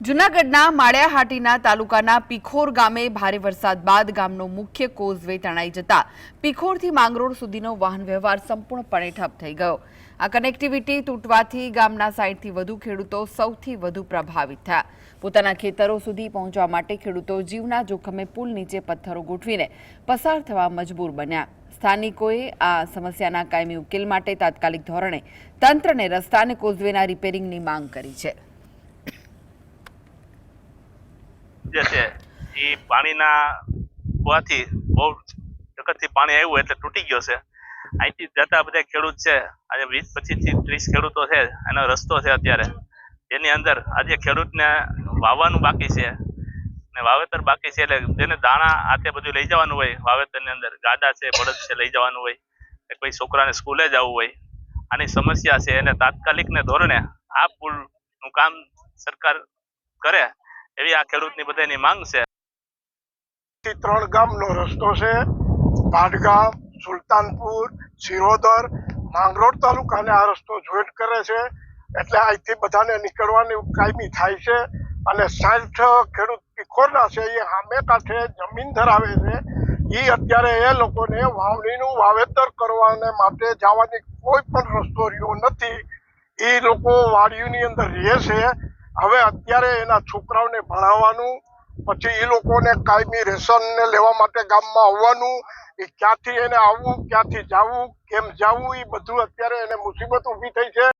જૂનાગઢના માળિયાહાટીના તાલુકાના પીખોર ગામે ભારે વરસાદ બાદ ગામનો મુખ્ય કોઝવે તણાઈ જતા પીખોરથી માંગરોળ સુધીનો વાહન વ્યવહાર સંપૂર્ણપણે ઠપ થઈ ગયો। આ કનેક્ટિવિટી તૂટવાથી ગામના 60થી વધુ ખેડૂતો સૌથી વધુ પ્રભાવિત થયા। પોતાના ખેતરો સુધી પહોંચવા માટે ખેડૂતો જીવના જોખમે પુલ નીચે પથ્થરો ગોઠવીને પસાર થવા મજબૂર બન્યા। સ્થાનિકોએ આ સમસ્યાના કાયમી ઉકેલ માટે તાત્કાલિક ધોરણે તંત્રને રસ્તા અને કોઝવેના રિપેરિંગની માંગ કરી છે। પાણીના હોવાથી બહુ વખતથી પાણી આવ્યું એટલે તૂટી ગયો છે। અહીંથી જતા બધા ખેડૂત છે, આજે 20-25 થી 30 ખેડૂતો છે, એનો રસ્તો છે અત્યારે, જેની અંદર આજે ખેડૂતને વાવવાનું બાકી છે ને વાવેતર બાકી છે, એટલે જેને દાણા આતે બધું લઈ જવાનું હોય, વાવેતરની અંદર ગાડા છે, બળદ છે લઈ જવાનું હોય, કોઈ છોકરાને સ્કૂલે જવું હોય, આની સમસ્યા છે એને તાત્કાલિક ને ધોરણે આ પુલનું કામ સરકાર કરે એવી આ ખેડૂતની બધાની માંગ છે। 3 ગામનો રસ્તો છે, ભાટગામ, સુલતાનપુર, સિરોદર, માંગરોળ તાલુકાને આ રસ્તો જોઈન્ટ કરે છે, એટલે અહીંથી બધાને નીકળવાની કાયમી થાય છે। અને 60 ખેડૂત પીખોરના છે, એ સામે કાંઠે જમીન ધરાવે છે, એ અત્યારે એ લોકોને વાવણીનું વાવેતર કરવાને માટે જવાની કોઈ પણ રસ્તો રહ્યો નથી। એ લોકો વાડીઓની અંદર રહે છે। હવે અત્યારે એના છોકરાઓને ભણાવવાનું, પછી એ લોકોને કાયમી રેશન ને લેવા માટે ગામમાં આવવાનું, એ ક્યાંથી એને આવવું, ક્યાંથી જવું, કેમ જવું, એ બધું અત્યારે એને મુસીબત ઊભી થઈ છે।